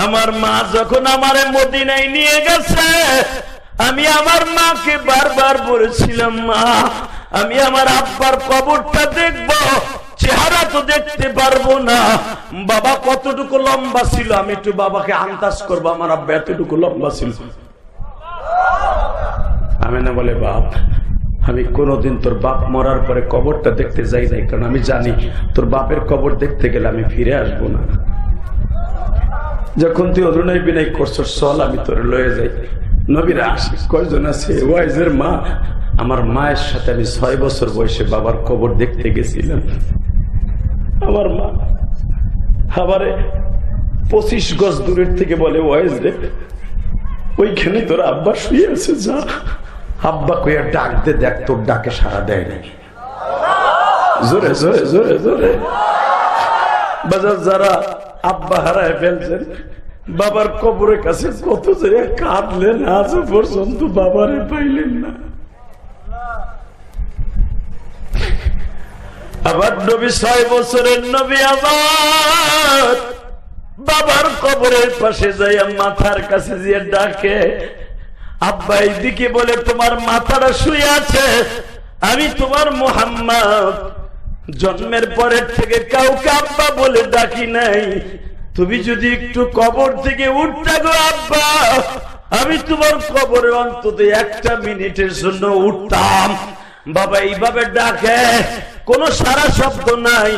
আমার মা যখন আমারে মদিনায় নিয়ে গেছে, আমি আমার মাকে বারবার বলেছিলাম, মা আমি আমার আব্বার কবরটা দেখব, চেহারা তো দেখতে পারবো না। বাবা কতটুকু লম্বা ছিল, আমি একটু বাবাকে আন্দাজ করবো, আমার আব্বা এতটুকু লম্বা ছিল। আমি না বলে, বাপ আমি কোনোদিন তোর বাপ মরার পরে কবরটা দেখতে যাই নাই, কারণ আমি জানি তোর বাপের কবর দেখতে গেলে আমি ফিরে আসবো না। যখন তুই অরুণাই বিনয় করছস, চল আমি তোর লয়ে যাই। নবীরা আশিক কয়জন আছে? ওয়াইজের মা, আমার মায়ের সাথে আমি 6 বছর বয়সে বাবার কবর দেখতে গেছিলাম। আমার মা আবারে 25 গজ দূরের থেকে বলে, ওয়াইজ রে ওইখানে তোর আব্বা শুয়ে আছে, যা আব্বা কইয়া ডাক দে, দেখ তোর ডাকে সাড়া দেয় নাই। জোরে জোরে জোরে জোরে বাজার যারা আব্বা হারায় ফেলছেন, বাবার কবরের কাছে কত যে কাঁদলেন, আজ পর্যন্ত বাবারে পাইলেন না। আবার নবী 6 বছরের নবী আবার বাবার কবরের পাশে যাইয়া মাথার কাছে যে ডাকে, আব্বা এইদিকে বলে, তোমার মাথাটা শুয়ে আছে, আমি তোমার মুহাম্মদ জন্মের পরের থেকে কাউকে আব্বা বলে ডাকি নাই, তুমি যদি একটু কবর থেকে উঠতে গো আব্বা, আমি তোমার কবরে অন্তত 1 মিনিটের জন্য উঠতাম। বাবা এইভাবে ডাকে, কোন সারা শব্দ নাই।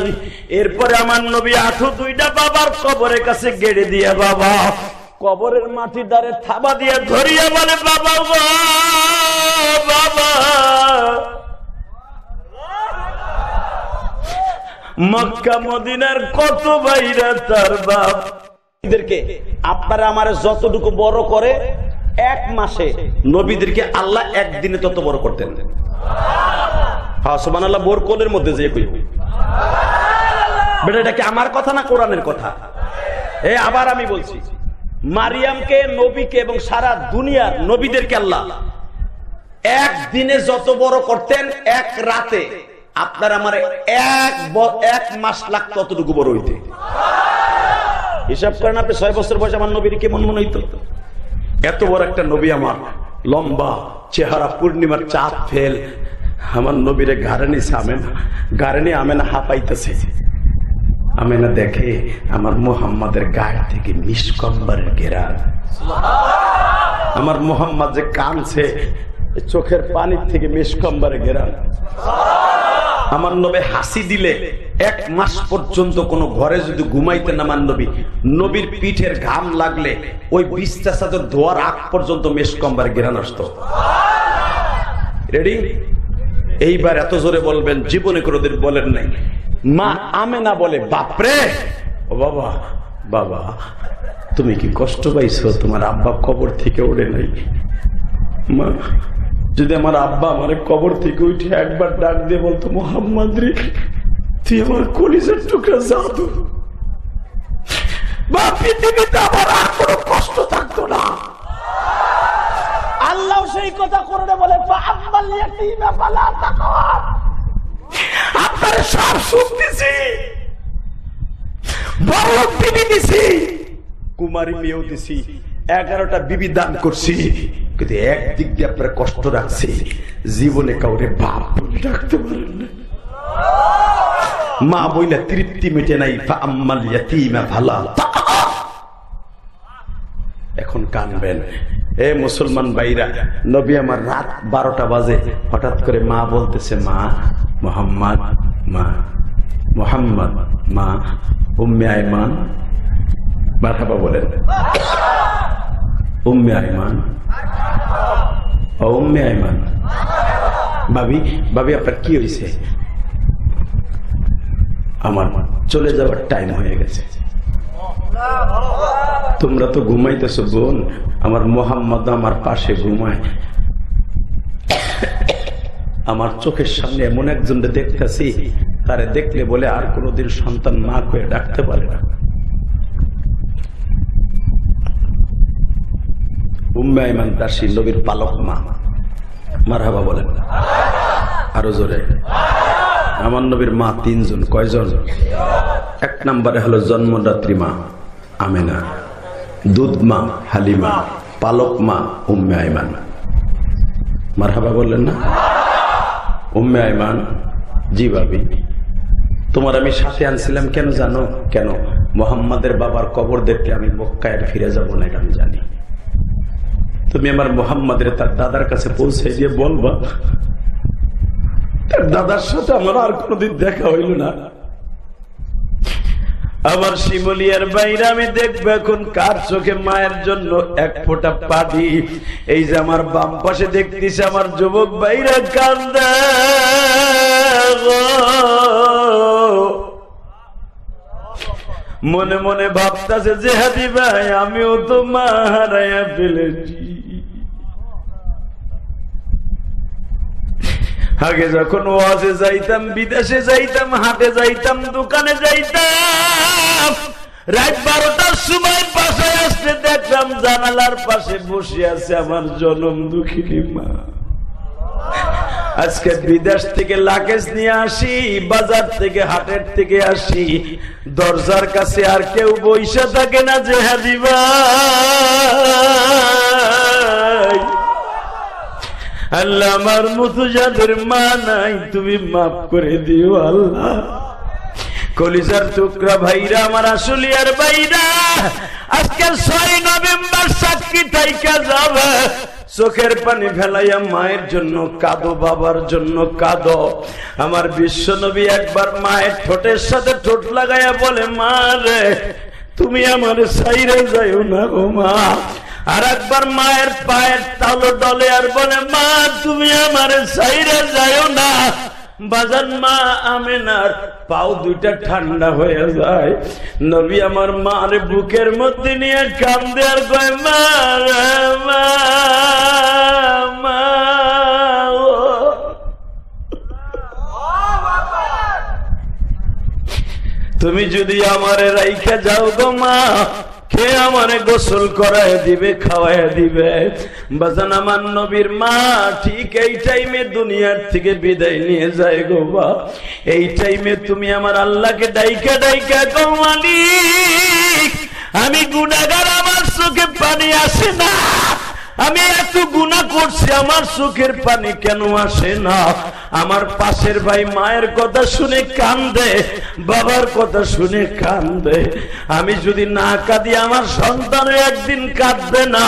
এরপরে আমার নবী 2টা বাবার কবরের কাছে গেড়ে দিয়ে, বাবা কবরের মাটির দ্বারে থাবা দিয়ে ধরিয়া বলে, বাবা বাবা। মক্কা মদিনার কত ভাইরা তার বাপ। এদেরকে আপনারা আমার যতটুকু বড় করে 1 মাসে, নবীদেরকে আল্লাহ 1 দিনে তত বড় করতেন। হ্যাঁ সুবহানাল্লাহ, বোর কোলের মধ্যে যে কই বেটা, এটা কি আমার কথা না কোরআনের কথা? আবার আমি বলছি, মারিয়ামকে, নবীকে এবং সারা দুনিয়ার নবীদেরকে আল্লাহ 1 দিনে যত বড় করতেন, 1 রাতে আপনার আমার 1 মাস লাগতো ততটুকু বড় হইতে। হিসাব করেন আপনি, 6 বছর বয়সে আমার নবীর কেমন মনে হইতো? এত বড় একটা নবী, আমার লম্বা চেহারা, পূর্ণিমার চাঁদ ফেল, আমার নবীরে ঘাড়ে নিছে আমেনা, ঘাড়ে নিয়ে আমেনা হাঁপাইতেছে। আমেনা দেখে আমার মুহাম্মাদের গায়ে থেকে নিষ্কম্বরের ঘেরান, আমার মুহাম্মদ যে কানছে, চোখের পানির থেকে নিষ্কম্বরের ঘেরান। আমার নবী হাসি দিলে 1 মাস পর্যন্ত কোন ঘরে যদি ঘুমাইতেন আমার নবী, নবীর পিঠের ঘাম লাগলে ওই বিছনা চাদর ধোয়ার আগ পর্যন্ত মেশকম্বরের ঘেরান আসতো। রেডি? এইবার এত জোরে বলবেন, জীবনে কোনোদিন বলেন নাই। মা আমেনা বলে, বাপরে, ও বাবা, বাবা তুমি কি কষ্ট পাইছো? তোমার আব্বা কবর থেকে ওঠে নাই। মা যদি আমার আব্বা আমার কবর থেকে উঠে একবার ডাক দিয়ে বলতো, মুহাম্মদ রে তুই আমার কলিজার টুকরা জাদু, বা পৃথিবীতে আমার আর কোনো কষ্ট থাকতো না। আল্লাহ সেই কথা করে বলে, আপনার সব সুখ দিছি, বড় বিবি দিছি, কুমারী মেয়েও দিছি, 11টা বিবি দান করছি, কিন্তু একদিক দিয়ে আপনার কষ্ট রাখছি, জীবনে কাউরে বাপ বলে ডাকতে পারেন না। মা বইলে তৃপ্তি মেটে নাই, এখন কানবেন। এ মুসলমান ভাইরা, নবী আমার রাত 12টা বাজে, হঠাৎ করে মা বলতেছে, মা মুহাম্মদ, মা মুহাম্মদ, মা উম্মে আইমান, মারহাবা বলেন, উম্মে আইমান, ও উম্মে আইমান, ভাবি ভাবি আপনার কি হয়েছে? আমার চলে যাওয়ার টাইম হয়ে গেছে, তোমরা তো ঘুমাইতেছো বোন, আমার মুহাম্মদ আমার পাশে ঘুমায়, আমার চোখের সামনে এমন একজনকে দেখতেছি, তারে দেখলে বলে আর কোনোদিন সন্তান মা করে ডাকতে পারে না। উম্মে আইমান দাসী নবীর পালক মা, মারহাবা বলেন আরো জোরে। আমার নবীর মা 3 জন, কয়জন? 1 নম্বরে হলো জন্মদাত্রী মা আমেনা, দুধ মা হালিমা, পালক মা উম্মে আইমান। মারহাবা বললেন না? উম্মে আইমান, জি ভাবি, তোমার আমি সাথে আনছিলাম কেন জানো? কেন? মোহাম্মদের বাবার কবর দেখতে আমি মক্কায় ফিরে যাবো না, এটা আমি জানি। তুমি আমার মোহাম্মদের তার দাদার কাছে পৌঁছে দিয়ে বলবা তার দাদার সাথে আমার আর কোনোদিন দেখা হইল না। আমার শিমুলিয়ার বাইরে আমি দেখবো এখন কার চোখে মায়ের জন্য এক ফোঁটা পানি। এই যে আমার বাম পাশে দেখতেছে আমার যুবক বাইরা কান্দে, মনে মনে ভাবতাছে যে হাদি ভাই আমিও তো মা হারাইয়া ফেলেছি। আগে যখন ওয়াজে যাইতাম, বিদেশে যাইতাম, হাটে যাইতাম, দোকানে যাইতাম, রাত 12টার সময় বাসায় আসতে দেখলাম জানালার পাশে বসে আছে আমার জনম দুঃখিনী মা। আজকে বিদেশ থেকে লাগেজ নিয়ে আসি, বাজার থেকে হাটের থেকে আসি, দরজার কাছে আর কেউ বইসা থাকে না যে হাজি ভাই আল্লাহ আমার মতো যাদের মা নাই তুমি মাফ করে দিও আল্লাহ। কলিজার টুকরা ভাইরা, আমার আসলিয়ার ভাইরা, আজকে 6 নভেম্বর সাক্ষী থাইকা যাবে। চোখের পানি ফেলাইয়া মায়ের জন্য কাঁদো, বাবার জন্য কাঁদো। আমার বিশ্ব নবী একবার মায়ের ঠোঁটের সাথে ঠোঁট লাগাইয়া বলে, মা রে তুমি আমার ছাইরে যাইও না গো মা। আর একবার মায়ের পায়ের তালো ডলে আর বলে, মা তুমি আমার ছাইরে যাইও না। বাজান মা আমেনার পাও দুইটা ঠান্ডা হয়ে যায়। নবী আমার মার বুকের মধ্যে নিয়ে কান্দে আর কয়, মা রে মা, মা তুমি যদি আমারে রাইখা যাও গো মা, কে আমারে গোসল করায় দিবে, খাওয়ায় দিবে? বাজান আমার নবীর মা ঠিক এই টাইমে দুনিয়ার থেকে বিদায় নিয়ে যায় গো মা। এই টাইমে তুমি আমার আল্লাহকে ডাইকা ডাইকা গো মালিক আমি গুনাহগার, আমার চোখে পানি আসে না, আমি এত গুনাহ করছি আমার চোখের পানি কেন আসে না? আমার পাশের ভাই মায়ের কথা শুনে কান্দে, বাবার কথা শুনে কান্দে। আমি যদি না কাঁদি আমার সন্তানও একদিন কাঁদবে না।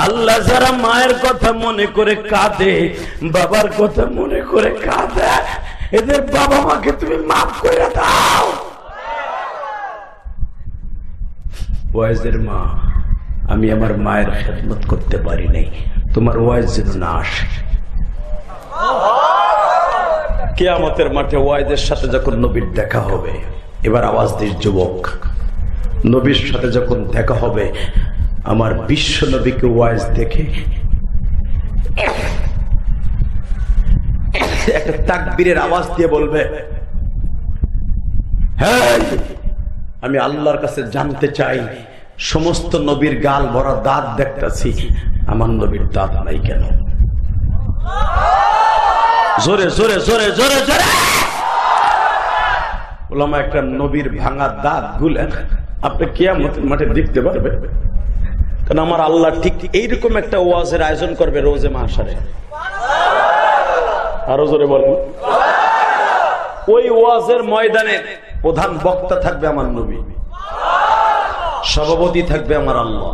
আল্লাহ যারা মায়ের কথা মনে করে কাঁদে, বাবার কথা মনে করে কাঁদে, এদের বাবা মাকে তুমি মাফ করে দাও। ওয়াইজের মা, আমি আমার মায়ের খেদমত করতে পারি নাই, তোমার ওয়াইজ যেন না আসে। কিয়ামতের মাঠে ওয়াইজের সাথে যখন নবীর দেখা হবে, এবার আওয়াজ দিস যুবক, নবীর সাথে যখন দেখা হবে আমার বিশ্ব নবীকে ওয়াইজ দেখে একটা তাকবীরের আওয়াজ দিয়ে বলবে, হ্যাঁ আমি আল্লাহর কাছে জানতে চাই, সমস্ত নবীর গাল ভরা দাঁত দেখতেছি, আমার নবীর দাঁত নাই কেন? জোরে জোরে জোরে জোরে জোরে ওলামা একটা নবীর ভাঙা দাঁত গুলো আপনি কিয়ামতের মাঠে দেখতে পারবেন। কারণ আমার আল্লাহ ঠিক এইরকম একটা ওয়াজের আয়োজন করবে রোজে মাহশারে। আরো জোরে বলেন। ওই ওয়াজের ময়দানে প্রধান বক্তা থাকবে আমার নবী, সভাপতি থাকবে আমার আল্লাহ,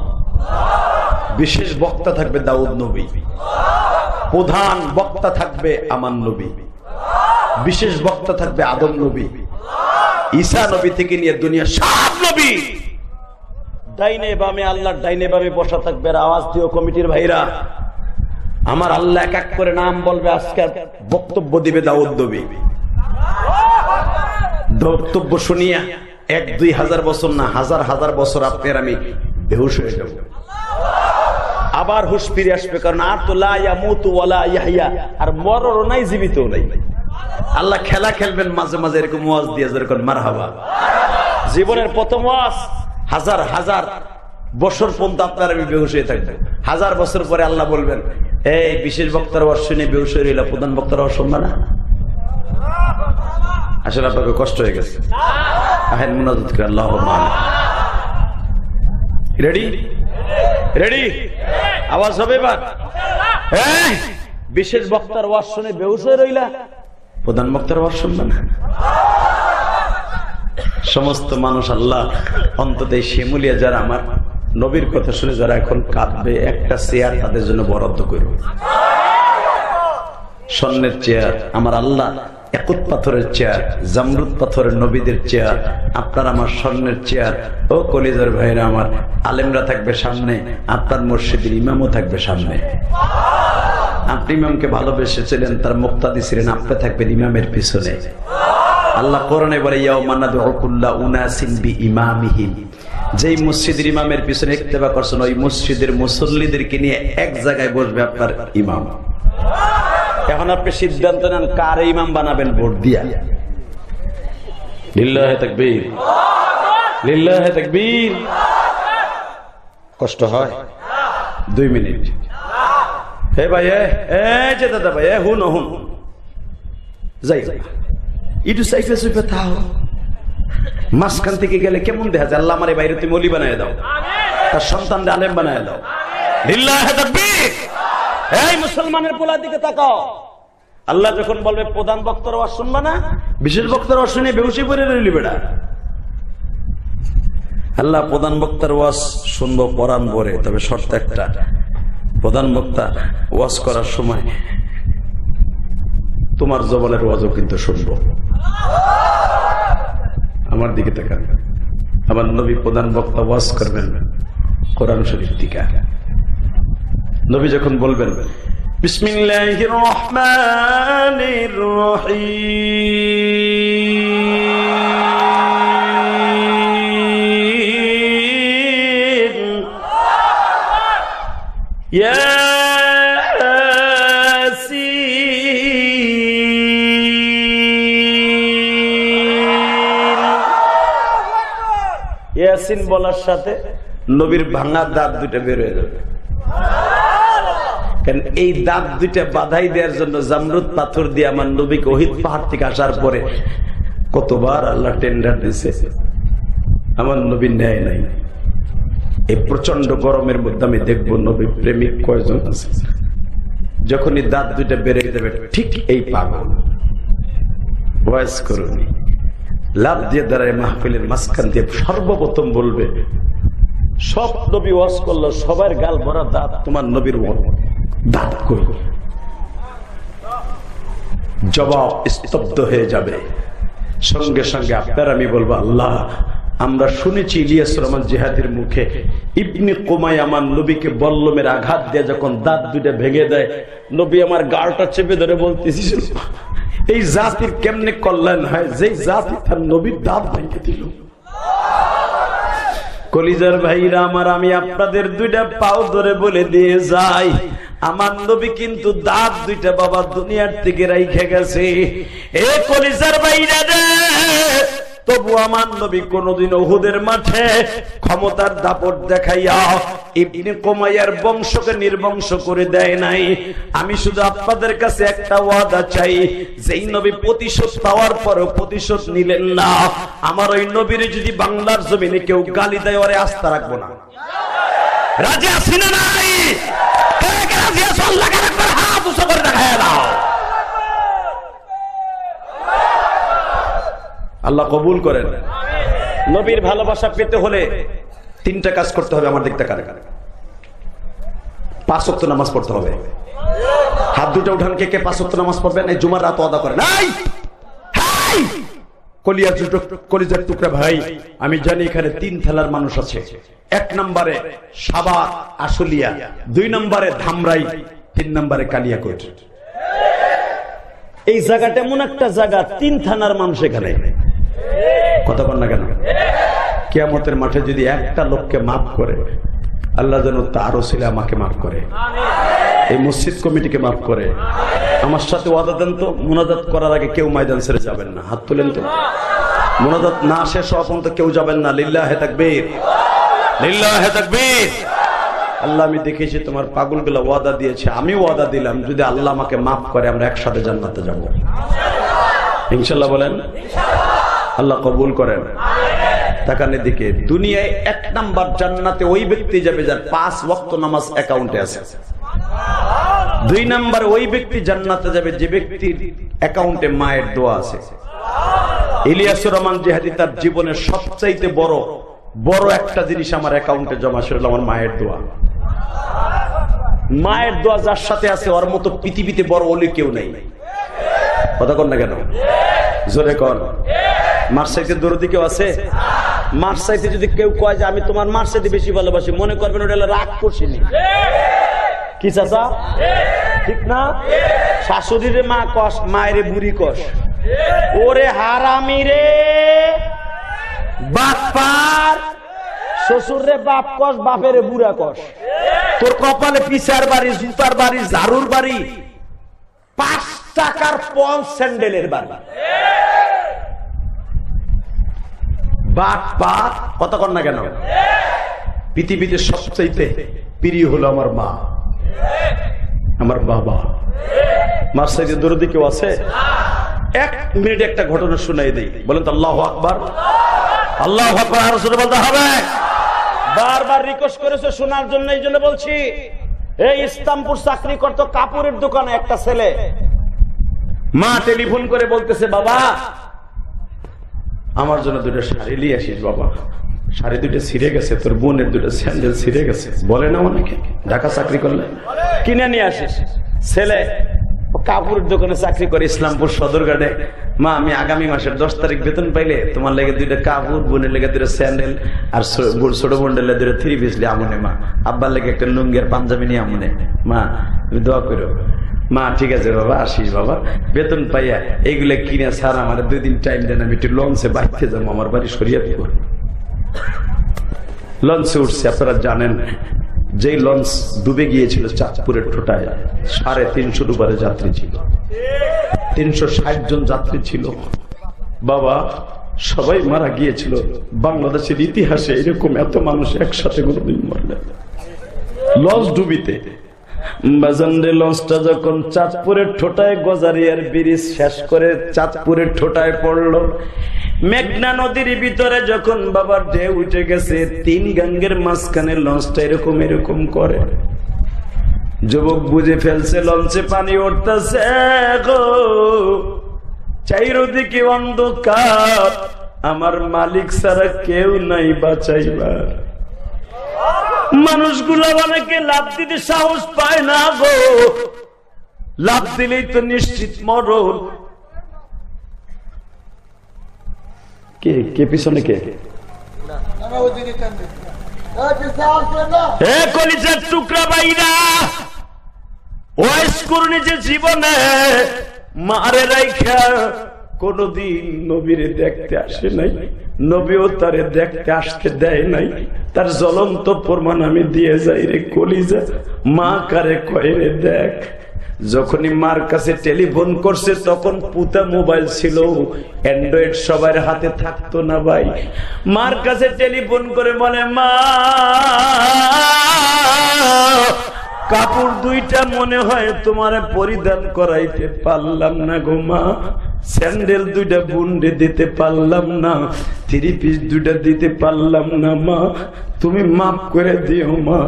বিশেষ বক্তা থাকবে দাউদ নবী, প্রধান বক্তা থাকবে আমার নবী, বিশেষ বক্তা থাকবে আদম নবী, ঈসা নবী থেকে নিয়ে দুনিয়া সব নবী ডাইনে বামে, আল্লাহর ডাইনে বামে বসা থাকবে। আওয়াজ দিও কমিটির ভাইরা, আমার আল্লাহ এক এক করে নাম বলবে, আজকে বক্তব্য দিবে দাউদ নবী। বক্তব্য শুনিয়া 1-2 বছর না, হাজার হাজার বছর আপনার আমি বেহুশ হয়ে যাব, আবার হুশ ফিরে আসবে। কারণ আর তো লা ইয়ামুতু ওয়ালা ইয়াহইয়া, আর মরণও নাই জীবিতও নাই। আল্লাহ খেলা খেলবেন মাঝে মাঝে এরকম ওয়াজ দিয়ে, যেরকম মারহাবা। জীবনের প্রথম ওয়াজ, হাজার হাজার বছর পর্যন্ত আপনার আমি বেহুশ হয়ে থাকবো। 1000 বছর পরে আল্লাহ বলবেন, এই বিশেষ বক্তার ওয়াজ শুনে বেহুশ হয়ে রইল, প্রধান বক্তার ওয়াজ শুনবে না? আসলে আপনাকে কষ্ট হয়ে গেছে। আহেন মুনাজাত করে আল্লাহুম্মা আমিন। রেডি রেডি আওয়াজ হবে এবার। বিশেষ বক্তার ওয়াজ শুনে বেহুশ হয়ে রইলা, প্রধান বক্তার ওয়াজ শুনবে না। সমস্ত মানুষ আল্লাহ অন্তত এই শিমুলিয়া যারা আমার নবীর কথা শুনে যারা এখন কাঁদবে, একটা চেয়ার তাদের জন্য বরাদ্দ করবে, স্বর্ণের চেয়ার। আমার আল্লাহ একত পাথরের চেয়ার, জামরুদ পাথরের নবীদের চেয়ার, আপনার আমার স্বর্ণের চেয়ার। ও কলিজার ভাইরা আমার, আলেমরা থাকবে সামনে, আপনার মসজিদের ইমামও থাকবে সামনে। আপনি ইমামকে ভালোবেসেছিলেন, তার মুক্তাদি ছিলেন, আপনি থাকবেন ইমামের পিছনে। আল্লাহ কোরআনে বলে ইয়াউমা নাদউ কুল্লা উনাসিন বিইমামিহিম, যেই মসজিদের ইমামের পিছনে ইত্তেবা করছেন ওই মসজিদের মুসল্লিদেরকে নিয়ে এক জায়গায় বসবে আপনার ইমাম। এখন আপনি সিদ্ধান্ত নেন কার ইমাম বানাবেন ভোট দিয়া। লিল্লাহে তাকবীর, লিল্লাহে তাকবীর। কষ্ট হয় 2 মিনিট। হে ভাই, যে দাদা ভাই, হুন হুন যাই ইটু সাইফে সুইফে থাও। মাঝখান থেকে গেলে কেমন দেখা যায়? আল্লাহ আমারে বাইরে তুমি অলি বানায় দাও, তার সন্তান আলেম বানায় দাও। লিল্লাহে তাকবীর। এই মুসলমানের পোলার দিকে তাকাও। আল্লাহ যখন বলবে প্রধান বক্তার ওয়াজ শুনবা না, বিশেষ বক্তার ওয়াজ শুনে বেহুশি পড়ে রইলি বেড়া। আল্লাহ প্রধান বক্তার ওয়াজ শুনবো পরাণ ভরে, তবে শর্ত একটা, প্রধান বক্তা ওয়াজ করার সময় তোমার জবানের ওয়াজও কিন্তু শুনবো। আমার দিকে তাকান। আমার নবী প্রধান বক্তা ওয়াজ করবেন কোরআন শরীফ থেকে। নবী যখন বলবেন বিসমিল্লাহির রহমানির রহিম ইয়াসিন বলার সাথে নবীর ভাঙা দাঁত দুটো বের হয়ে যাবে। কারণ এই দাঁত দুইটা বাধাই দেওয়ার জন্য জামরুদ পাথর দিয়ে আমার নবীকে ওহিদ পাহাড় থেকে আসার পরে কতবার আল্লাহ টেন্ডার দিছে, আমার নবী নেয় নাই। এই প্রচন্ড গরমের মধ্যে আমি দেখবো নবী প্রেমিক কয়জন আছে। যখনই দাঁত দুইটা বেড়ে দেবে, ঠিক এই পাগল ওয়াজ করুনি লাভ দিয়ে দাঁড়ায় মাহফিলের মাঝখান দিয়ে সর্বপ্রথম বলবে, সব নবী ওয়াজ করলো, সবার গাল ভরা দাঁত, তোমার নবীর দাঁত কই? জবাব স্তব্ধ হয়ে যাবে। সঙ্গে সঙ্গে আপনার আমি বলবো, আল্লাহ আমরা শুনেছি ইলিয়াস রহমান জিহাদির মুখে ইবনে কুমাই আমার নবীকে বল্লমের আঘাত দিয়ে যখন দাঁত দুইটা ভেঙে দেয়, নবী আমার গালটা চেপে ধরে বলতেছিল, এই জাতির কেমনে কল্যাণ হয় যে জাতি তার নবীর দাঁত ভেঙে দিল। কলিজার ভাইরা আমার, আমি আপনাদের দুইটা পাও ধরে বলে দিয়ে যাই, আমার নবী কিন্তু দাঁত দুইটা বাবা দুনিয়ার থেকে রাইখে গেছে। এ কলিজার ভাইরা রে, তবু আমার নবী কোনদিন উহুদের মাঠে ক্ষমতার দাপট দেখাইয়া ইবনে কুমাইয়ার বংশকে নির্বংশ করে দেয় নাই। আমি শুধু আপনাদের কাছে একটা ওয়াদা চাই, যেই নবী প্রতিশোধ পাওয়ার পরও প্রতিশোধ নিলেন না, আমার ওই নবীর যদি বাংলার জমিনে কেউ গালি দেয়, ওরে আস্থা রাখবো না। রাজি আছি না নাই? রাজি আছো? আল্লাহকে একবার হাত উঁচু করে দেখায় দাও। আল্লাহ কবুল করেন। নবীর ভালোবাসা পেতে হলে 3টা কাজ করতে হবে। আমার দিকটা কানে কানে 5 ওয়াক্ত নামাজ পড়তে হবে। হাত দুটো উঠান, কে কে 5 ওয়াক্ত নামাজ পড়বেন? এই জুমার রাত আদা করেন। কলিজার টুকরা ভাই, আমি জানি এখানে 3 থালার মানুষ আছে। 1 নম্বরে সাভার আশুলিয়া, 2 নম্বরে ধামরাই, 3 নম্বরে কালিয়াকোট। এই জায়গাটা এমন একটা জায়গা, 3 থানার মানুষ এখানে। কথা বল না কেন? কিয়ামতের মাঠে যদি একটা লোককে মাফ করে, আল্লাহ যেন তার ওসিলা আমাকে মাফ করে, এই মসজিদ কমিটিকে মাফ করে। আমার সাথে ওয়াদা দেন তো, মুনাজাত করার আগে কেউ ময়দান ছেড়ে যাবেন না। হাত তুলেন তো। মুনাজাত না শেষ হওয়া পর্যন্ত কেউ যাবেন না। লিল্লাহে তাকবীর, লিল্লাহে তাকবীর। আল্লাহ আমি দেখেছি তোমার পাগলগুলো ওয়াদা দিয়েছে, আমি ওয়াদা দিলাম, যদি আল্লাহ আমাকে মাফ করে আমরা একসাথে জান্নাতে যাব ইনশাআল্লাহ। বলেন আল্লাহ কবুল করেন। তাকান এদিকে, দুনিয়ায় 1 নাম্বার জান্নাতে ওই ব্যক্তি যাবে যার 5 ওয়াক্ত নামাজ অ্যাকাউন্টে আছে। 2 নাম্বার ওই ব্যক্তি জান্নাতে যাবে যে ব্যক্তির অ্যাকাউন্টে মায়ের দোয়া আছে। ইলিয়াসুর রহমান জিহাদি তার জীবনের সবচাইতে বড় একটা জিনিস আমার অ্যাকাউন্টে জমা, সেটা আমার মায়ের দোয়া। মায়ের দোয়া যার সাথে আছে ওর মতো পৃথিবীতে বড় ওলি কেউ নেই। কথা কন না কেন? জোরে কন। মার চাইতে দরদি কেউ আছে? মার চাইতে যদি কেউ কয় যে আমি তোমার মার চাইতে বেশি ভালোবাসি, মনে করবেন ওটা রাগ করছিনি। কি চাচা ঠিক না? শাশুড়ির মা কষ, মায়ের বুড়ি কষ। ওরে হারামি রে বাপার, শ্বশুর রে বাপ কষ, বাপের বুড়া কষ। তোর কপালে পিসার বাড়ি, জুতার বাড়ি, ঝাড়ুর বাড়ি, 5 টাকার পঞ্চ স্যান্ডেলের বাড়ি। বাপ কথা কর না কেন? পৃথিবীতে সবচাইতে প্রিয় হলো আমার মা, আমার বাবা। মার সাইডে দরদি কেউ আছে? 1 মিনিট একটা ঘটনা শুনাই দেই, বলেন তো আল্লাহু আকবার। আল্লাহু আকবার আর জোরে বলতে হবে। বারবার রিকোয়েস্ট করেছে শোনার জন্য, এই জন্য বলছি। এই ইসলামপুর চাকরি করতো কাপড়ের দোকানে একটা ছেলে, মা টেলিফোন করে বলতেছে, বাবা আমার জন্য 2টা শাড়ি নিয়ে আসিস বাবা। শাড়ি 2টা ছিঁড়ে গেছে, তোর বোনের 2টা স্যান্ডেল ছিঁড়ে গেছে। বলে না অনেকে ঢাকা চাকরি করলে কিনে নিয়ে আসিস। ছেলে কাপড়ের দোকানে চাকরি করে ইসলামপুর সদরঘাটে। মা আমি আগামী মাসের 10 তারিখ বেতন পাইলে তোমার লেগে 2টা কাপড়, বোনের লেগে 2টা স্যান্ডেল, আর ছোট বোনের লেগে 2টা 3 পিস নিয়ে আমনে। মা আব্বার লেগে একটা লুঙ্গি আর পাঞ্জাবি নিয়ে আমনে। মা তুমি দোয়া করো। মা ঠিক আছে বাবা, আসিস বাবা, বেতন পাইয়া এইগুলা কিনে স্যার আমার 2 দিন টাইম দেন, আমি একটু লঞ্চে বাইতে যাবো, আমার বাড়ি শরীয়তপুর। লঞ্চে উঠছে। আপনারা জানেন যেই লঞ্চ ডুবে গিয়েছিল চাঁদপুরের ঠোঁটায়, 350 উপরে যাত্রী ছিল, 360 জন যাত্রী ছিল। বাবা সবাই মারা গিয়েছিল। বাংলাদেশের ইতিহাসে এরকম এত মানুষ একসাথে কোনোদিন মরলে লঞ্চ ডুবিতে। বাজানরে লঞ্চটা যখন চাঁদপুরের ঠোঁটায় গজারিয়ার ব্রিজ শেষ করে চাঁদপুরের ঠোঁটায় পড়লো, মেঘনা নদীর ভিতরে যখন বাবার ঢেউ উঠে গেছে, 3 গাঙ্গের মাঝখানে লঞ্চটা এরকম করে। যুবক বুঝে ফেলছে লঞ্চে পানি উঠতেছে গো, চারিদিকে অন্ধকার, আমার মালিক ছাড়া কেউ নাই বাঁচাইবার। মানুষগুলো অনেকে লাফ দিতে সাহস পায় না গো, লাফ দিলেই তো নিশ্চিত মরণ। কে পিছনে কে? কলিজার টুকরা বাইরা, ওয়াইস করুন যে জীবনে মারে রাইখা কোনদিন নবীরে দেখতে আসে নাই, নবীও তারে দেখতে আসতে দেয় নাই। তার জ্বলন্ত প্রমাণ আমি দিয়ে যাই রে কলিজা। মা কারে কয় রে দেখ। যখনই মার কাছে টেলিফোন করছে তখন পুতা মোবাইল ছিল, অ্যান্ড্রয়েড সবার হাতে থাকতো না ভাই। মার কাছে টেলিফোন করে বলে, মা কাপড় 2টা মনে হয় তোমারে পরিধান করাইতে পারলাম না গো মা, স্যান্ডেল 2টা বুন্ডে দিতে পারলাম না, 3 পিস 2টা দিতে পারলাম না মা, তুমি মাফ করে দিও মা।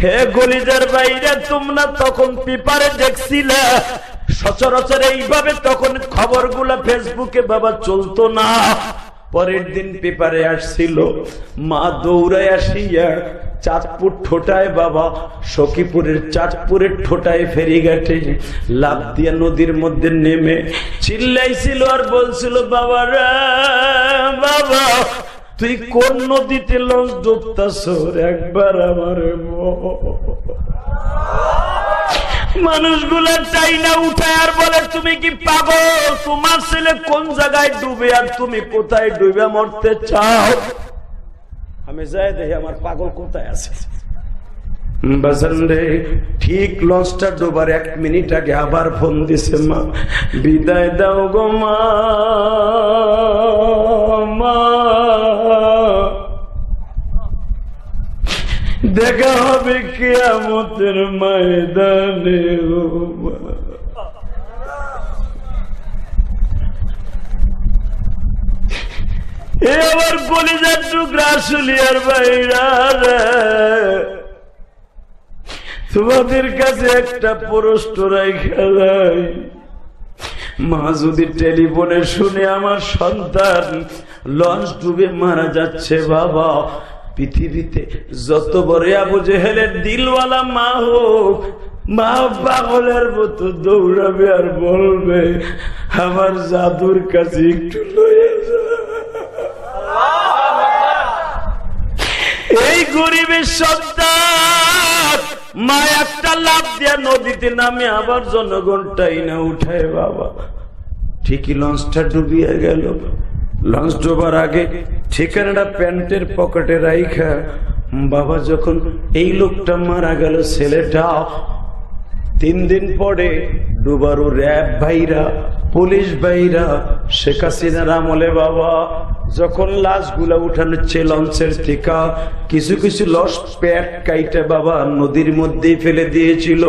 হে গলিজার বাইরে, তোমরা তখন পেপারে দেখছিলে সচরাচর এইভাবে, তখন খবরগুলা ফেসবুকে বাবা চলতো না। পরের দিন পেপারে আসছিল, মা দৌড়ায় আসিয়া চাঁদপুর ঠোঁটায় বাবা, সখীপুরের চাঁদপুরের ঠোঁটায় ফেরিঘাটে লাফ দিয়া নদীর মধ্যে নেমে চিল্লাইছিল আর বলছিল, বাবা রে বাবা, তুই কোন নদীতে লঞ্চ ডুবতাছ, একবার আমার মানুষগুলা চাই না উঠায় আর বলে, তুমি কি পাগল? তোমার ছেলে কোন জায়গায় ডুবে আর তুমি কোথায় ডুবে মরতে চাও? আমি যাই দেখি আমার পাগল কোথায় আছে। বাজান রে, ঠিক লঞ্চটা ডোবার 1 মিনিট আগে আবার ফোন দিছে, মা বিদায় দাও গো মা, মা দেখা হবে কিয়ামতের ময়দানে। এ আমার কলিজার টুকরা শুলিয়ার বাইরা, তোমাদের কাছে একটা প্রশ্ন রাইখা যাই। মা যদি টেলিফোনে শুনে আমার সন্তান লঞ্চ ডুবে মারা যাচ্ছে, বাবা পৃথিবীতে যত বড় আবু জেহেলের দিলওয়ালা মা হোক, মা পাগলের মতো দৌড়াবে আর বলবে আমার জাদুর কাছে একটু লয়ে যা। এই গরিবের সন্তান মা একটা লাফ দিয়া নদীতে নামে আবার জনগণটাই না উঠায়, বাবা ঠিকই লঞ্চটা ডুবিয়ে গেল। লঞ্চ ডোবার আগে ঠিকানাটা প্যান্টের পকেটে রাইখা বাবা যখন এই লোকটা মারা গেল, ছেলেটা 3 দিন পরে ডুবারু র্যাব ভাইরা, পুলিশ ভাইরা, শেখ হাসিনার আমলে বাবা যখন লাশগুলা উঠানোচ্ছে লঞ্চের থেকে, কিছু কিছু লস পেট কাইটে বাবা নদীর মধ্যেই ফেলে দিয়েছিল।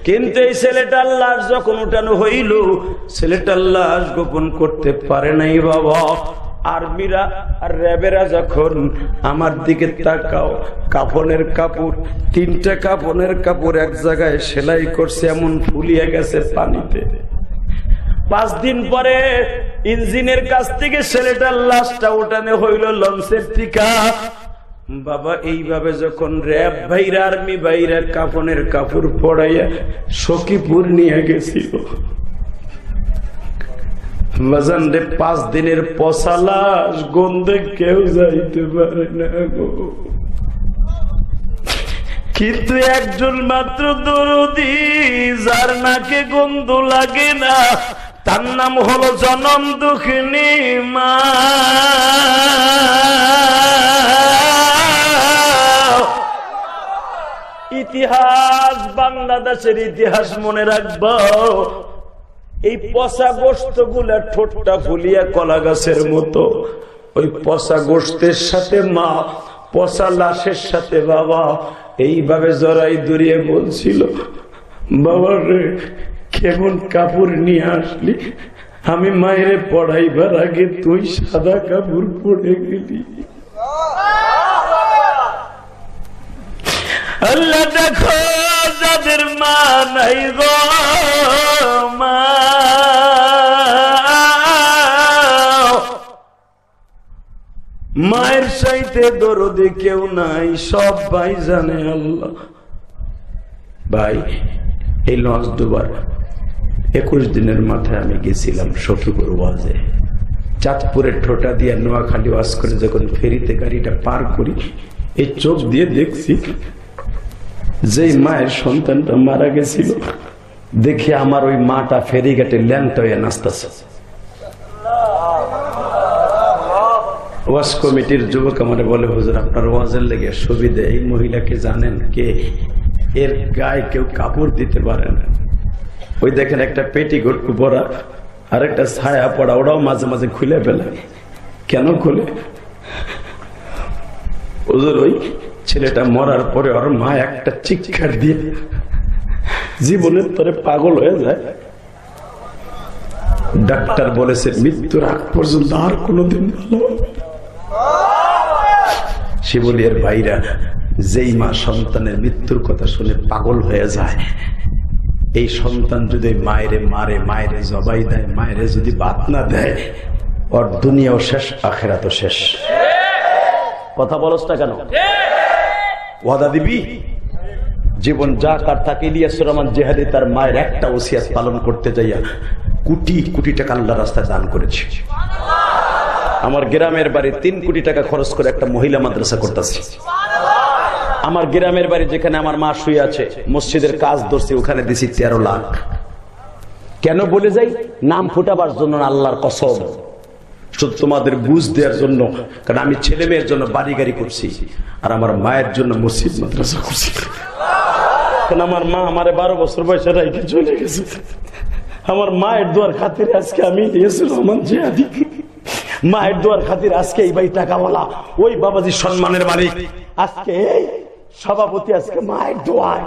কিন্তু এই ছেলেটার লাশ যখন উঠানো হইল, ছেলেটার লাশ গোপন করতে পারে নাই বাবা। আর্মিরা আর র্যাবেরা যখন আমার দিকে তাকাও, কাফনের কাপড় 3টা কাফনের কাপড় এক জায়গায় সেলাই করছে, এমন ফুলিয়ে গেছে পানিতে। 5 দিন পরে ইঞ্জিনের কাছ থেকে ছেলেটার লাশটা উঠানো হইল লঞ্চের টিকা। বাবা এইভাবে যখন র্যাব ভাইরা আর্মি ভাইরা কাফনের কাপড় পড়াইয়া সখীপুর নিয়ে গেছিল, বাজান রে 5 দিনের পচা লাশ গন্ধে কেউ যাইতে পারে না গো। কিন্তু একজন মাত্র দরদি, যার নাকে গন্ধ লাগে না, তার নাম হলো জনম দুঃখিনী মা। ইতিহাস, বাংলাদেশের ইতিহাস মনে রাখবো। এই পচা গোস্ত গুলা ঠোঁটটা ফুলিয়া কলা গাছের মতো, ওই পচা গোস্তের সাথে মা, পচা লাশের সাথে বাবা এইভাবে জড়াই দড়িয়ে বলছিল, বাবা রে কেমন কাপড় নিয়ে আসলি, আমি মায়ের পড়াইবার আগে তুই সাদা কাপড় পরে গেলি। আল্লাহ দেখো যাদের মা নাই গো, মা মায়ের চাইতে দরদে কেউ নাই, সব ভাই জানে আল্লাহ। ভাই এই লঞ্চ ডুবার 21 দিনের মাথায় আমি গেছিলাম সখীপুর ওয়াজে। চাঁদপুরের ঠোঁটা দিয়ে নোয়াখালী ওয়াজ করে যখন ফেরিতে গাড়িটা পার করি, এই চোখ দিয়ে দেখছি যেই মায়ের সন্তানটা মারা গেছিল, দেখি আমার ওই মাটা ফেরিঘাটে ল্যাংটা হয়ে নাচতেছে। ওয়াজ কমিটির যুবক আমারে বলে, হুজুর আপনার ওয়াজের লেগে সুবিধে, এই মহিলাকে জানেন কে? এর গায়ে কেউ কাপড় দিতে পারে না। ওই দেখেন একটা পেটিকোট পরা আর একটা ছায়া পড়া, ওরাও মাঝে মাঝে খুলে ফেলে। কেন খুলে? হুজুর ওই ছেলেটা মরার পরে ওর মা একটা চিৎকার দিয়ে জীবনের তরে পাগল হয়ে যায়। ডাক্তার বলেছে মৃত্যুর আগ পর্যন্ত আর কোনোদিন ভালো। শিবলিয়ার ভাইরা, যেই মা সন্তানের মৃত্যুর কথা শুনে পাগল হয়ে যায়, এই সন্তান যদি মায়েরে মারে, মায়েরে জবাই দেয়, মায়েরে যদি বাত না দেয়, ওর দুনিয়াও শেষ, আখেরাতও শেষ। কথা বলস না কেন? ওয়াদা দিবি? জীবন যা কার থাকে। ইলিয়াসুর রহমান জেহাদি তার মায়ের একটা ওসিয়াত পালন করতে যাইয়া কোটি কোটি টাকা আল্লাহর রাস্তায় দান করেছে। আমার গ্রামের বাড়ি 3 কোটি টাকা খরচ করে একটা মহিলা মাদ্রাসা করতেছি। আমার গ্রামের বাড়ি যেখানে আমার মা শুয়ে আছে, মসজিদের কাজ ধরছে, ওখানে দিছি 13 লাখ। কেন বলে যাই? নাম ফুটাবার জন্য, আল্লাহর কসম, শুধু তোমাদের বুঝ দেওয়ার জন্য। কারণ আমি ছেলে মেয়ের জন্য বাড়ি গাড়ি করছি, আর আমার মায়ের জন্য মসজিদ মাদ্রাসা করছি। কারণ আমার মা আমারে 12 বছর বয়সে রাইখে চলে গেছে। আমার মায়ের দোয়ার খাতিরে আজকে আমি ইলিয়াসুর রহমান জিহাদি, মায়ের দোয়ার খাতিরে আজকে এই ভাই টাকাওয়ালা, ওই বাবাজি সম্মানের মালিক, আজকে এই সভাপতি, আজকে মায়ের দোয়ায়।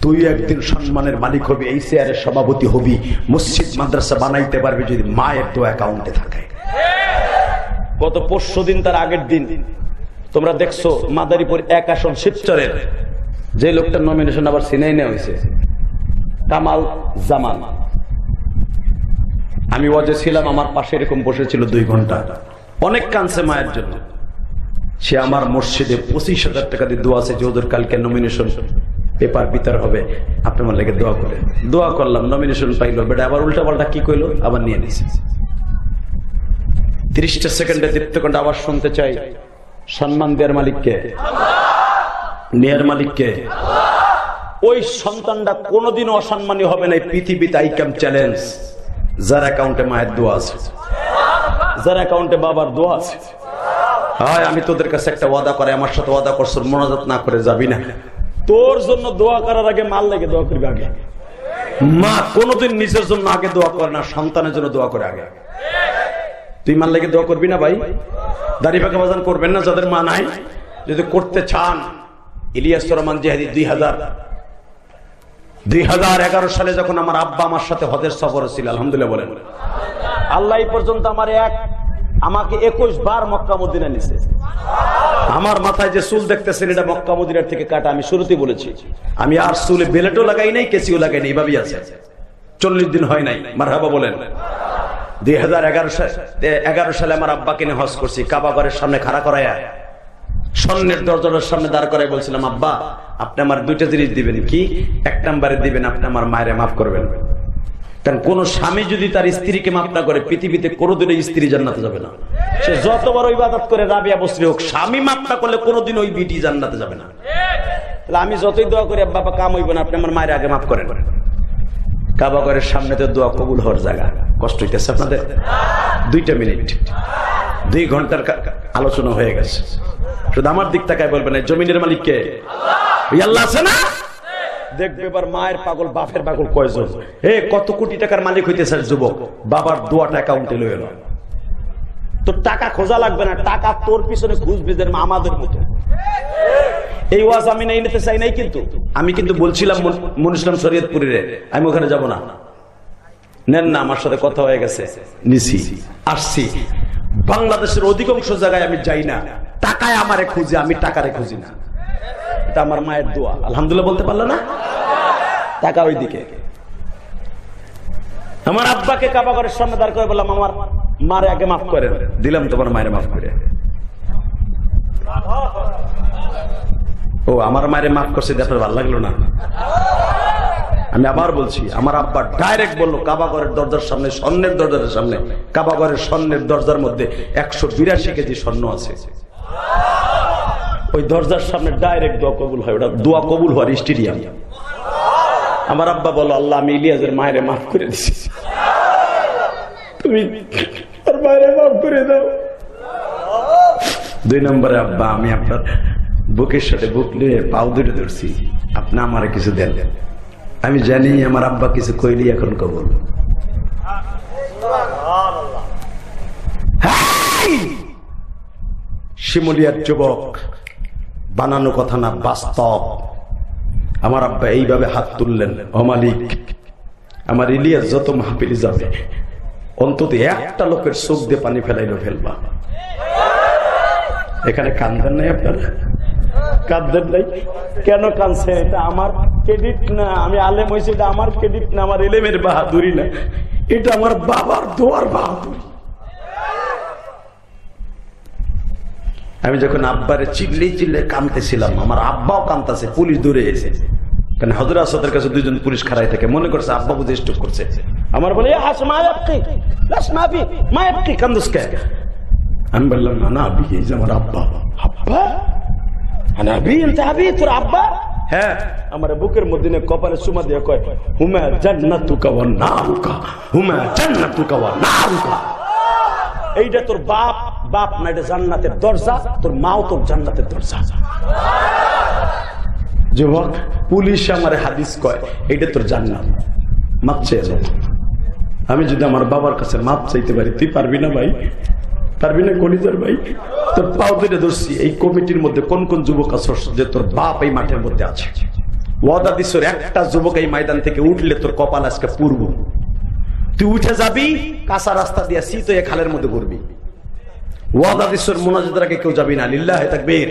তুই একদিন সম্মানের মালিক হবি, এই চেয়ারের সভাপতি হবি, মসজিদ মাদ্রাসা বানাইতে পারবি যদি মায়ের দোয়া অ্যাকাউন্টে থাকে। গত পরশুদিন তার আগের দিন তোমরা দেখছো মাদারীপুর 1 আসন শিবচরের যে লোকটার নমিনেশন আবার ছিনাই নেওয়া হয়েছে, কামাল জামান। আমি ওয়াজে ছিলাম, আমার পাশে এরকম বসেছিল 2 ঘন্টা, অনেক কাঁদছে মায়ের জন্য। সে আমার মসজিদে 25,000 টাকা দিয়ে দোয়া আছে যে ওদের কালকে নমিনেশন পেপার বিতর হবে, আপনি আমার লেগে দোয়া করে। দোয়া করলাম, নমিনেশন পাইলো, বেটা আবার উল্টা পাল্টা কি কইলো, আবার নিয়ে নিয়েছে। 30টা সেকেন্ডে দীপ্তকণ্ঠ আবার শুনতে চাই, সম্মান দেওয়ার মালিককে, নেয়ার মালিককে। ওই সন্তানটা কোনোদিন অসম্মানী হবে না পৃথিবীতে। আই ক্যাম চ্যালেঞ্জ, যার অ্যাকাউন্টে মায়ের দোয়া আছে, যার অ্যাকাউন্টে বাবার দোয়া আছে। হয় আমি তোদের কাছে একটা ওয়াদা করে, আমার সাথে ওয়াদা করছ, মোনাজাত না করে যাবি না। তোর জন্য দোয়া করার আগে মাল লেগে দোয়া করবি আগে। মা কোনোদিন নিজের জন্য আগে দোয়া করে না, সন্তানের জন্য দোয়া করে আগে। তুই মাল লেগে দোয়া করবি না ভাই? দাড়ি পাকা বাজান করবেন না যাদের মা নাই। যদি করতে চান, ইলিয়াস রহমান জিহাদি 2011 সালে যখন আমার আব্বা আমার সাথে হজের সফর ছিল, আলহামদুলিল্লাহ বলেন, আল্লাহ এই পর্যন্ত আমাকে 21 বার মক্কা মদিনা নিছে। আমার মাথায় যে চুল দেখতেছেন এটা মক্কা মদিনার থেকে কাটা। আমি শুরুতেই বলেছি, আমি আর চুলে বেলেটও লাগাই নাই, কেসিও লাগাই নাই, এইভাবেই আছে। 40 দিন হয় নাই। মারহাবা বলেন। 2011 সালে আমার আব্বাকে নিয়ে হজ করছি, কাবা ঘরের সামনে খাড়া করাইয়া স্বর্ণের দরজার সামনে দাঁড় করাই বলছিলাম, আব্বা আপনি আমার 2টা জিনিস দিবেন। কি? 1 নম্বরে দিবেন আপনি আমার মায়ের মাফ করবেন। কারণ কোন স্বামী যদি তার স্ত্রীকে মাফ না করে, পৃথিবীতে কোনোদিন স্ত্রী জান্নাতে যাবে না। সে যত বড় ইবাদত করে রাবিয়া বসরি হোক, স্বামী মাফ না করলে কোনোদিন ওই বিটি জান্নাতে যাবে না। তাহলে আমি যতই দোয়া করি বাবা কাম হইব না, আপনি আমার মায়ের আগে মাফ করেন। কাবা ঘরের সামনে তো দোয়া কবুল হওয়ার জায়গা। কষ্ট হইতেছে আপনাদের? 2টা মিনিট, 2 ঘন্টার আলোচনা হয়ে গেছে। শুধু আমার দিক তাকায় বলবেন, জমিনের মালিক কে? আল্লাহ আছে না? দেখবে এবার মায়ের পাগল বাপের পাগল কয়জন। কত কোটি টাকার মালিক হইতেছে যুবক, বাবার দোয়াটা অ্যাকাউন্টে লয়ে এলো। তোর টাকা খোঁজা লাগবে না, টাকা তোর পিছনে খুঁজবে যেন আমাদের মতো। এই ওয়াজ আমি নাই নিতে চাই নাই, কিন্তু আমি কিন্তু বলছিলাম মনুষ্লাম শরীয়তপুরে, আমি ওখানে যাব না। নেন না, আমার সাথে কথা হয়ে গেছে, নিছি, আসছি। বাংলাদেশের অধিকাংশ জায়গায় আমি যাই না, টাকায় আমারে খুঁজে, আমি টাকারে খুঁজি না। এটা আমার মায়ের দোয়া, আলহামদুলিল্লাহ বলতে পারলো না? টাকা ওইদিকে। আমার আব্বাকে কাবা ঘরের সামনে দাঁড় করে বললাম, আমার মারে আগে মাফ করে। দিলাম তোমার মায়ের মাফ করে। ও আমার মায়ের মাফ করছে, আপনার ভালো লাগলো না? আমি আবার বলছি, আমার আব্বা ডাইরেক্ট বললো, কাবা ঘরের দরজার সামনে, স্বর্ণের দরজার সামনে, কাবা ঘরের স্বর্ণের দরজার মধ্যে 182 কেজি স্বর্ণ আছে। ওই দরজার সামনে ডাইরেক্ট দোয়া কবুল হয়, ওটা দোয়া কবুল হওয়ার স্টেডিয়াম। আমার আব্বা বলো, আল্লাহ আমি ইলিয়াসের মায়ের মাফ করে দিছি, তুমি আর মায়ের মাফ করে দাও। 2 নম্বরে, আব্বা আমি আপনার বুকের সাথে বুক নিয়ে পাও দুটো ধরছি, আপনি আমার কিছু দেন। আমি জানি আমার আব্বা কিছু কইলি এখন কবুল। শিমুলিয়ার যুবক, বানানো কথা না, বাস্তব। আমার আব্বা এইভাবে হাত তুললেন, ও মালিক, আমার ইলিয়াস যত মাহফিলে যাবে অন্তত একটা লোকের চোখ দিয়ে পানি ফেলাইলো ফেলবা। এখানে কান্দেন নাই আপনারা? কাঁদতেন নাই কেন? কাঁদছে, এটা আমার ক্রেডিট না, আমি আলেম হয়েছি, এটা আমার ক্রেডিট না, আমার এলেমের বাহাদুরি না, এটা আমার বাবার দোয়ার বাহাদুরি। আমি যখন আব্বারে চিল্লে কাঁদতেছিলাম, আমার আব্বাও কাঁদতেছে, পুলিশ দূরে এসে, কারণ হযরত আসাদের কাছে 2জন পুলিশ খাড়াই থাকে, মনে করছে আব্বা বুঝে স্টক করছে। আমার বলে আমি বললাম, না আবি, এই যে আমার আব্বা। আব্বা? তোর আব্বা? হ্যাঁ। আমার বুকের মধ্যে কপালে চুমা দিয়ে কয়, হুমা জান্নাতুকা ওয়া নারুকা, হুমা জান্নাতুকা ওয়া নারুকা। এইটা তোর বাপ বাপ না, এটা জান্নাতের দরজা, তোর মাও তোর জান্নাতের দরজা। যুবক, পুলিশ আমার হাদিস কয় এইটা তোর জান্নাত, মাপ চেয়ে। আমি যদি আমার বাবার কাছে মাপ চাইতে পারি, তুই পারবি না ভাই? পারবি না কলিজার ভাই? তোর পাও ধরে ধরছি। এই কমিটির মধ্যে কোন কোন যুবক আছে যে তোর বাপ এই মাঠের মধ্যে আছে? ওয়াদা দিছর একটা যুবক এই ময়দান থেকে উঠলে তোর কপাল আজকে পূর্ব, তুই উঠে যাবি কাঁচা রাস্তা দিয়ে শীত হয়ে খালের মধ্যে ঘুরবি। ওয়াদা দিছর মুনাজাতের আগে কেউ যাবি না। লিল্লাহি তাকবীর।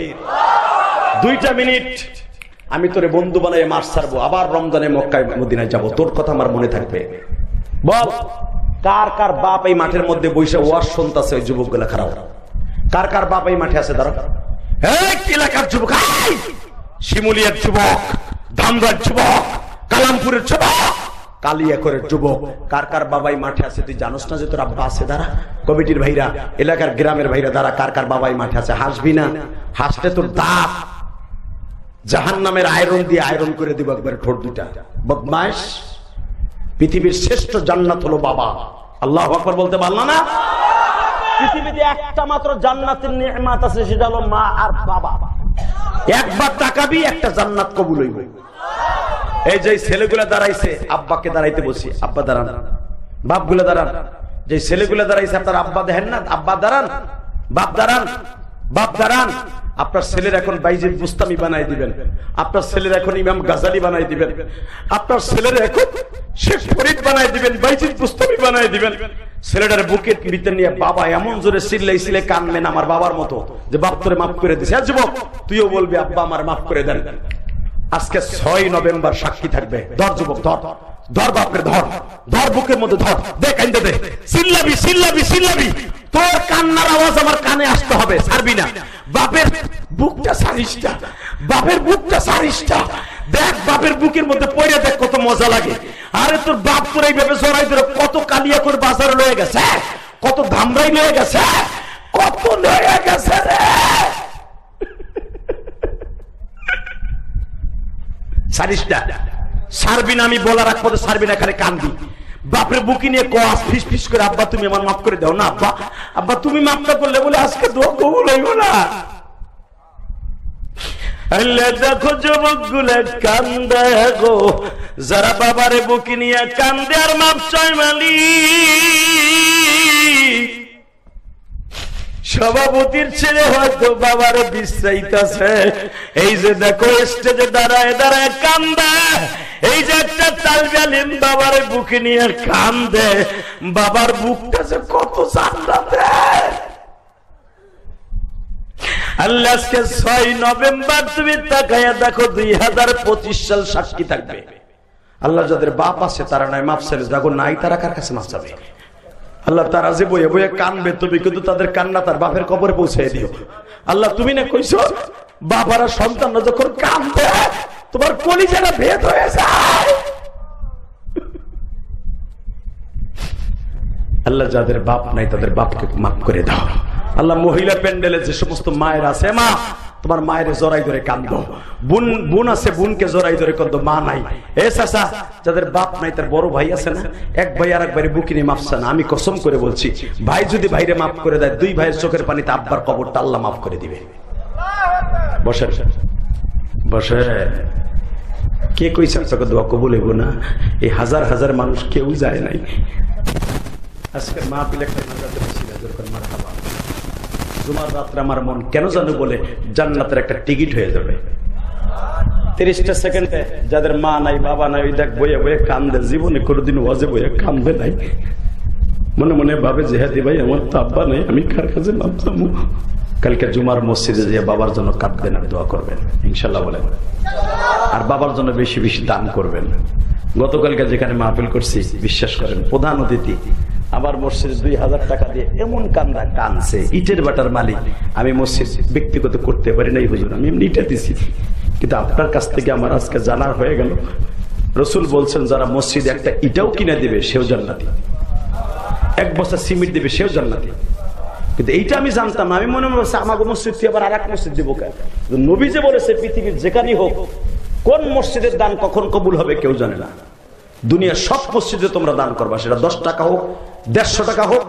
2টা মিনিট আমি তোরে বন্ধু বানাই মাস ছাড়বো, আবার রমজানে মক্কায় মদিনায় যাবো, তোর কথা আমার মনে থাকবে। বল কার কার বাপ এই মাঠের মধ্যে বসে ওয়াজ শুনতাছে? ওই যুবক গুলা খারাপ। কার কার বাপ এই মাঠে আছে? দাঁড়া, এলাকার যুবক, শিমুলিয়ার যুবক, ধামরার যুবক, কালামপুরের যুবক, কালিয়াকরের যুবক, কার কার বাবাই মাঠে আছে? তুই জানোস না যে তোর আব্বা আছে? দাঁড়া, কমিটির ভাইরা, এলাকার গ্রামের ভাইরা, দাঁড়া, কার কার বাবাই মাঠে আছে? হাসবি না, হাসলে তোর দাঁত জাহান্নামের আয়রন দিয়ে আয়রন করে দিব একবার ঠোঁট দুটা। বদমাইশ। পৃথিবীর শ্রেষ্ঠ জান্নাত হলো বাবা। আল্লাহু আকবার বলতে পারলা না? পৃথিবীতে একটা মাত্র জান্নাতের নিয়ামত আছে, সেটা হলো মা আর বাবা। একবার তাকাবি একটা জান্নাত কবুল হইব। এই যে ছেলেগুলা দাঁড়াইছে, আব্বাকে দাঁড়াইতে বসি, আব্বা দাঁড়ান, বাপগুলা দাঁড়ান। যে ছেলেগুলা দাঁড়াইছে আপনার আব্বা দেখেন না? আব্বা দাঁড়ান, বাপ দাঁড়ান, বাপ দাঁড়ান। আপনার ছেলের এখন বাইজিদ বুস্তামি বানাই দিবেন, আপনার ছেলের এখন ইমাম গাজালি বানাই দিবেন, আপনার ছেলের এখন শেখ ফরিদ বানাই দিবেন, বাইজিদ বুস্তামি বানাই দিবেন। ছেলেটার বুকের ভিতর নিয়ে বাবা এমন জোরে চিল্লাইছিলে কানবেন আমার বাবার মতো, যে বাপ তোরে মাফ করে দিছে। যুবক তুইও বলবি আব্বা আমার মাফ করে দেন। আজকে 6 নভেম্বর সাক্ষী থাকবে। ধর যুবক, ধর ধর, বাপরে ধর, ধর, বুকের মধ্যে ধর, দেখ কান্দে দে, চিল্লাবি চিল্লাবি চিল্লাবি, তোর কান্নার আওয়াজ আমার কানে আসতে হবে, ছাড়বি না। বাপের বুকটা সারিসটা, বাপের বুকটা সারিসটা, দেখ বাপের বুকের মধ্যে পড়ে দেখ কত মজা লাগে। আরে তোর বাপ তোর এইভাবে জড়াই ধরে কত কালিয়া করে বাজারে লয়ে গেছে, কত ধামরাই লয়ে গেছে, কত লয়ে গেছে রে। সারিসটা ছাড়বি না, আমি বলার আগ পর্যন্ত ছাড়বি না, খালি কান্দি। বাপের বুকি নিয়ে কস ফিস ফিস করে আব্বা তুমি আমার মাফ করে দাও না, আব্বা আব্বা তুমি মাফ না করলে বলে আজকে দোয়া কবুল হইব না। আল্লাহ দেখো যুবক গুলো কান্দে গো, যারা বাবারে বুকি নিয়ে কান্দে আর মাপ চায় মালিক। সভাপতির ছেলে হয়তো বাবারে বিশ্রাইতেছে, এই যে দেখো স্টেজে দাঁড়ায় দাঁড়ায় কান্দে। এই যে একটা তালবে আলিম বাবারে বুকে নিয়ে কান্দে, বাবার বুকটা যে কত জান্নাতে। আল্লাহ আজকে 6 নভেম্বর তুমি তাকায়া দেখো 2025 সাল সাক্ষী থাকবে। আল্লাহ যাদের বাপ আছে তারা নাই মাফ চাইবে, যাগো নাই তারা কার কাছে মাফ চাবে? আল্লাহ তারা যে বইয়ে বইয়ে কানবে, তুমি কিন্তু তাদের কান্না তার বাপের কবরে পৌঁছে দিও। আল্লাহ তুমি না কইছো বাবারা সন্তান যখন কান্দে তোমার কলিজাটা ভেদ হয়ে যায়। আল্লাহ যাদের বাপ নাই তাদের বাপকে মাফ করে দাও। আল্লাহ মহিলা প্যান্ডেলে যে সমস্ত মায়ের আছে, মা তোমার মায়ের জড়াই ধরে কান্দো, বোন বোন আছে বোনকে জড়াই ধরে কান্দো, মা নাই। এ চাচা যাদের বাপ নাই তার বড় ভাই আছে না, এক ভাই আর এক ভাই বুকি নিয়ে মাফ চান। আমি কসম করে বলছি, ভাই যদি ভাইরে মাফ করে দেয়, 2 ভাইয়ের চোখের পানিতে আব্বার কবরটা আল্লাহ মাফ করে দিবে। বসে বসে কে কইছে আপনাকে দোয়া কবুল হইব না? এই হাজার হাজার মানুষ কেউ যায় নাই। আজকে মা পিলে জুমার রাত্রে আমার মন কেন জানো বলে জান্নাতের একটা টিকিট হয়ে যাবে। 30টা সেকেন্ডে যাদের মা নাই বাবা নাই ওই দেখ বইয়ে বইয়ে কান্দে, জীবনে কোনোদিন ওয়াজে বইয়ে কান্দে নাই, মনে মনে ভাবে জেহাদি ভাই আমার তো আব্বা নেই, আমি কার কাছে নাম চামু। কালকে জুমার মসজিদে যে বাবার জন্য কাঁদবেন আর দোয়া করবেন ইনশাল্লাহ বলেন, আর বাবার জন্য বেশি বেশি দান করবেন। গতকালকে যেখানে মাহফিল করছি বিশ্বাস করেন প্রধান অতিথি আবার মসজিদে 2000 টাকা দিয়ে এমন কান্দা কানছে, ইটের বাটার মালিক। আমি মসজিদ ব্যক্তিগত করতে পারি নাই হুজুর, আমি এমনি ইটা দিছি, কিন্তু আপনার কাছ থেকে আমার আজকে জানার হয়ে গেল রসুল বলছেন যারা মসজিদে একটা ইটাও কিনে দিবে সেও জান্নাতি, 1 বস্তা সিমেন্ট দিবে সেও জান্নাতি। কিন্তু এইটা আমি জানতাম না, আমি মনে মনে হচ্ছে আমাকে মসজিদ থেকে আবার আর এক মসজিদ দিব কেন? নবী যে বলেছে পৃথিবীর যেখানেই হোক কোন মসজিদের দান কখন কবুল হবে কেউ জানে না। দুনিয়ার সব মসজিদে তোমরা দান করবা, সেটা 10 টাকা হোক 150 টাকা হোক